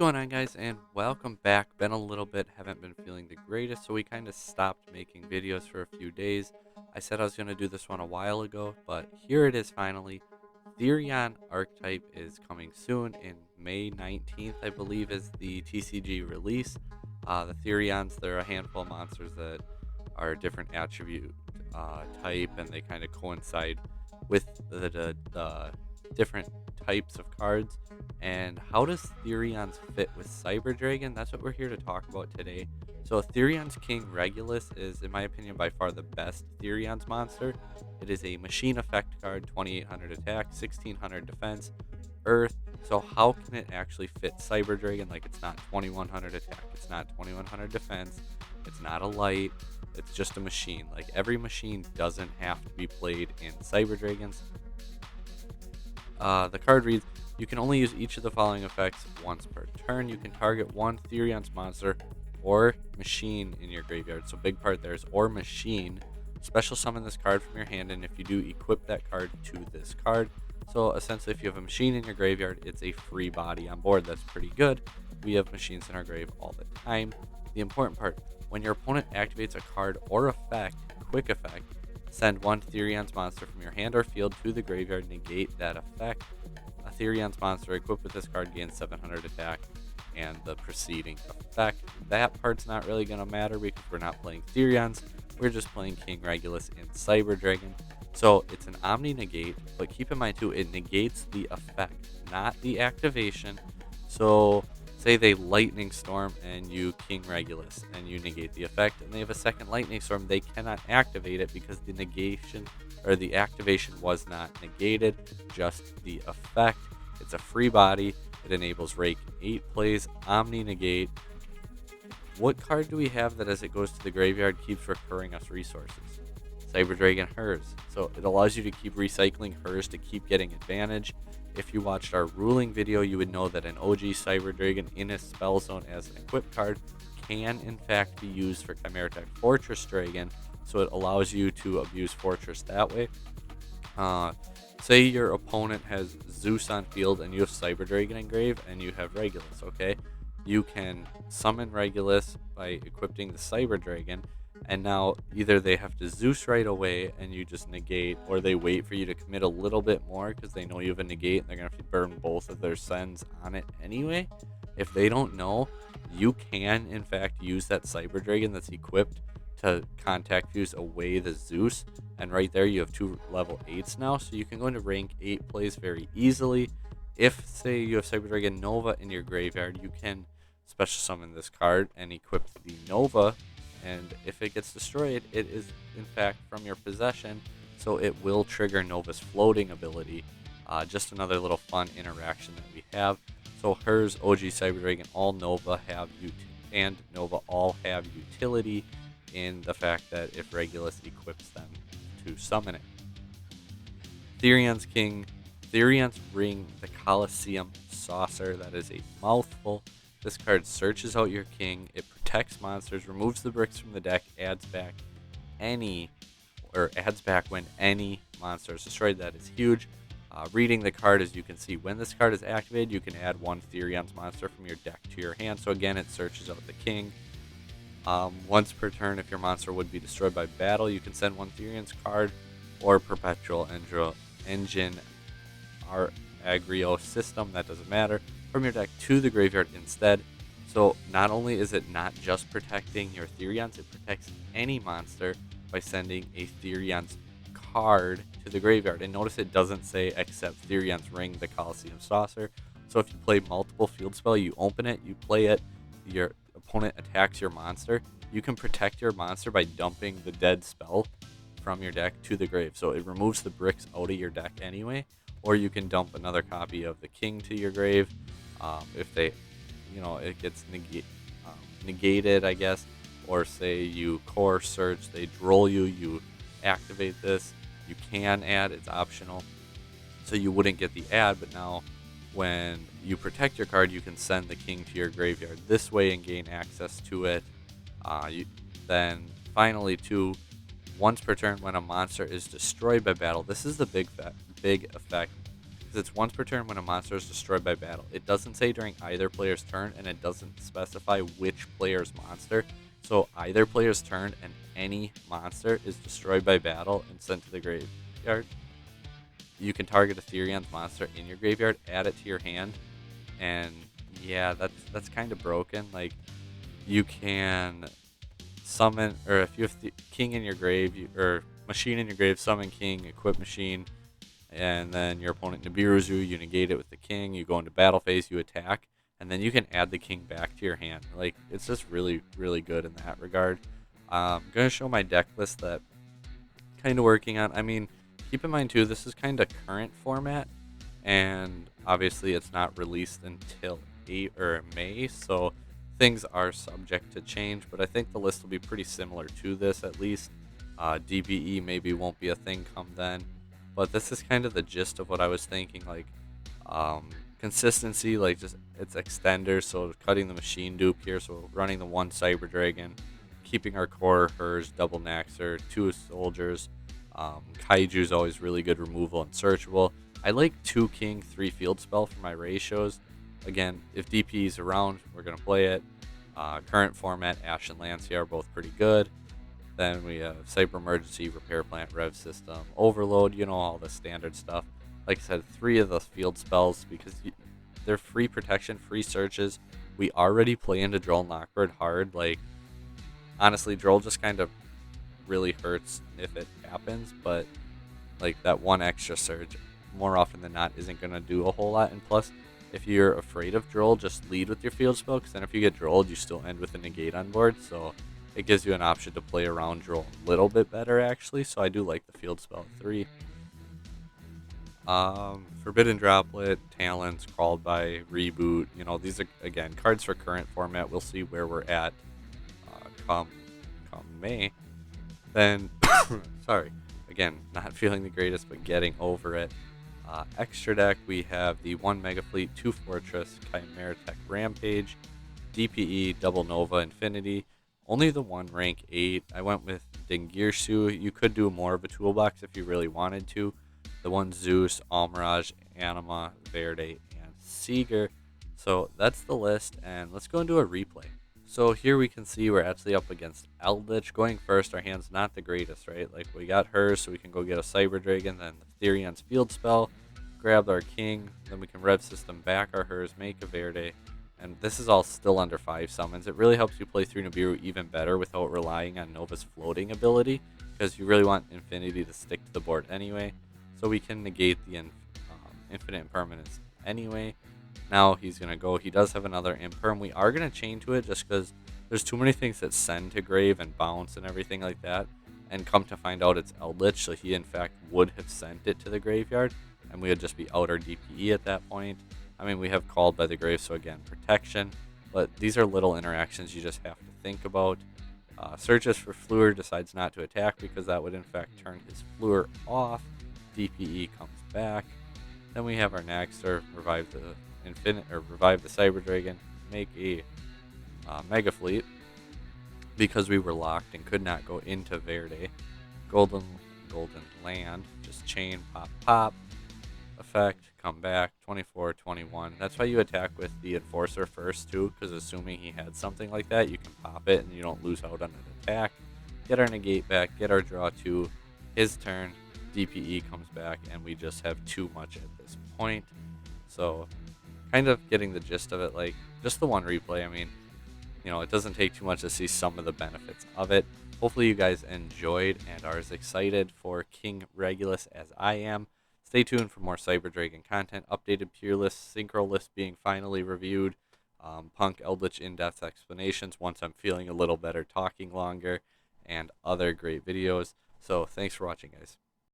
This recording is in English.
going on, guys, and welcome back. Been a little bit, haven't been feeling the greatest, so we kind of stopped making videos for a few days. I said I was going to do this one a while ago, but here it is finally. Therion archetype is coming soon. In May 19th, I believe, is the TCG release. The Therions, they're a handful of monsters that are different attribute type, and they kind of coincide with the different types of cards. And how does Therions fit with Cyber Dragon? That's what we're here to talk about today. So Therion's King Regulus is, in my opinion, by far the best Therion's monster. It is a machine effect card, 2800 attack, 1600 defense, Earth. So how can it actually fit Cyber Dragon? Like, it's not 2100 attack, it's not 2100 defense, it's not a light, it's just a machine. Like, every machine doesn't have to be played in Cyber Dragons. The card reads, you can only use each of the following effects once per turn. You can target one Therion's monster or machine in your graveyard. So big part there is or machine. Special summon this card from your hand, and if you do, equip that card to this card. So essentially, if you have a machine in your graveyard, it's a free body on board. That's pretty good. We have machines in our grave all the time. The important part, when your opponent activates a card or effect, quick effect, send one Therion's monster from your hand or field to the graveyard, negate that effect. A Therion's monster equipped with this card gains 700 attack and the preceding effect. That part's not really going to matter because we're not playing Therions. We're just playing King Regulus in Cyber Dragon. So it's an Omni negate, but keep in mind too, it negates the effect, not the activation. So say they lightning storm and you King Regulus and you negate the effect, and they have a second lightning storm, they cannot activate it because the negation or the activation was not negated, just the effect. It's a free body. It enables Rake 8 plays, Omni negate. What card do we have that as it goes to the graveyard keeps recurring us resources? Cyber Dragon Hers. So it allows you to keep recycling Hers to keep getting advantage. If you watched our ruling video, you would know that an OG Cyber Dragon in a spell zone as an equip card can in fact be used for Chimera Tech Fortress Dragon. So it allows you to abuse Fortress that way. Say your opponent has Zeus on field and you have Cyber Dragon engraved and you have Regulus, okay? You can summon Regulus by equipping the Cyber Dragon, and now either they have to Zeus right away and you just negate, or they wait for you to commit a little bit more because they know you have a negate and they're going to have to burn both of their sends on it anyway. If they don't know, you can in fact use that Cyber Dragon that's equipped to contact fuse away the Zeus, and right there you have two level 8s now, so you can go into rank 8 plays very easily. If, say, you have Cyber Dragon Nova in your graveyard, you can special summon this card and equip the Nova, and if it gets destroyed, it is in fact from your possession, so it will trigger Nova's floating ability. Just another little fun interaction that we have. So Hers, OG Cyber Dragon, all Nova have and Nova all have utility in the fact that if Regulus equips them to summon it. Therion's King, Therion's Ring, the Colosseum Saucer. That is a mouthful. This card searches out your king, it protects monsters, removes the bricks from the deck, adds back when any monster is destroyed. That is huge. Reading the card, as you can see, when this card is activated, you can add one Therion's monster from your deck to your hand. So again, it searches out the king. Once per turn, if your monster would be destroyed by battle, you can send one Therion's card or Perpetual Engine Aggro system, that doesn't matter, from your deck to the graveyard instead. So not only is it not just protecting your Therions, it protects any monster by sending a Therion's card to the graveyard. And notice it doesn't say except Therion's Ring, the Colosseum Saucer. So if you play multiple field spell, you open it, you play it, your opponent attacks your monster, you can protect your monster by dumping the dead spell from your deck to the grave. So it removes the bricks out of your deck anyway, or you can dump another copy of the king to your grave. If they, it gets negated, I guess, or say you core search, they droll you, you activate this, you can add, it's optional. So you wouldn't get the add, but now when you protect your card, you can send the king to your graveyard this way and gain access to it. Then finally, too, once per turn when a monster is destroyed by battle, this is the big effect. because it's once per turn when a monster is destroyed by battle. It doesn't say during either player's turn, and it doesn't specify which player's monster. So either player's turn and any monster is destroyed by battle and sent to the graveyard. You can target a Therions monster in your graveyard, add it to your hand, and yeah, that's kind of broken. Like, you can summon, or if you have the king in your grave, or machine in your grave, summon king, equip machine, and then your opponent Nibiru's you negate it with the king, you go into battle phase, you attack, and then you can add the king back to your hand. Like, it's just really, really good in that regard. I'm going to show my deck list that kind of working on. I mean, keep in mind too, this is kind of current format, and obviously it's not released until May, so things are subject to change, but I think the list will be pretty similar to this at least. DBE maybe won't be a thing come then, but this is kind of the gist of what I was thinking. Like, consistency, like just it's extenders, so cutting the machine dupe here, so running the one Cyber Dragon, keeping our core, hers, double Naxer, 2 soldiers. Kaiju's always really good removal and searchable. I like 2 king, 3 field spell for my ratios. Again, if DP is around, we're going to play it. Current format, Ash and Lancia are both pretty good. Then we have Cyber Emergency, Repair Plant, Rev System, Overload, you know, all the standard stuff. Like I said, 3 of the field spells, because they're free protection, free searches. We already play into Droll and Lockbird hard. Like, honestly, Droll just kind of really hurts if it happens, but like that one extra surge, more often than not, isn't going to do a whole lot. And plus, if you're afraid of Droll, just lead with your field spell, because then if you get Drolled, you still end with a negate on board, so it gives you an option to play around Droll a little bit better, actually. So I do like the field spell at 3. Forbidden Droplet, Talents, Crawled by, Reboot, you know, these are, again, cards for current format. We'll see where we're at come May. Then, sorry, again, not feeling the greatest, but getting over it. Extra deck, we have the 1 Mega Fleet, 2 Fortress, Chimera Tech Rampage, DPE, Double Nova, Infinity. Only the 1 rank 8. I went with Dingirsu. You could do more of a toolbox if you really wanted to. The 1 Zeus, Almirage, Anima, Verde, and Seeger. So that's the list, and let's go and do a replay. So here we can see we're actually up against Eldritch. Going first, our hand's not the greatest, right? Like, we got her, so we can go get a Cyber Dragon, then the Therion's field spell, grab our king, then we can rev system back our hers, make a Verde, and this is all still under 5 summons. It really helps you play through Nibiru even better without relying on Nova's floating ability, because you really want Infinity to stick to the board anyway, so we can negate the infinite impermanence anyway. Now he's going to go. He does have another imperm. We are going to chain to it just because there's too many things that send to grave and bounce and everything like that. And come to find out it's Eldritch, so he in fact would have sent it to the graveyard, and we would just be out our DPE at that point. I mean, we have Called by the Grave, so again, protection. But these are little interactions you just have to think about. Searches for Fluer, decides not to attack because that would in fact turn his Fluer off. DPE comes back. Then we have our Naxter, revive the Cyber Dragon, make a Mega Fleet because we were locked and could not go into Verde. Golden Land, just chain, pop, effect, come back, 24, 21. That's why you attack with the Enforcer first too, because assuming he had something like that, you can pop it and you don't lose out on an attack. Get our negate back, get our draw 2, his turn, DPE comes back, and we just have too much at this point. So kind of getting the gist of it, like just the 1 replay. I mean, you know, it doesn't take too much to see some of the benefits of it. Hopefully you guys enjoyed and are as excited for King Regulus as I am. Stay tuned for more Cyber Dragon content, updated pure lists, synchro lists being finally reviewed, Punk Eldritch in-depth explanations once I'm feeling a little better, talking longer, and other great videos. So thanks for watching, guys.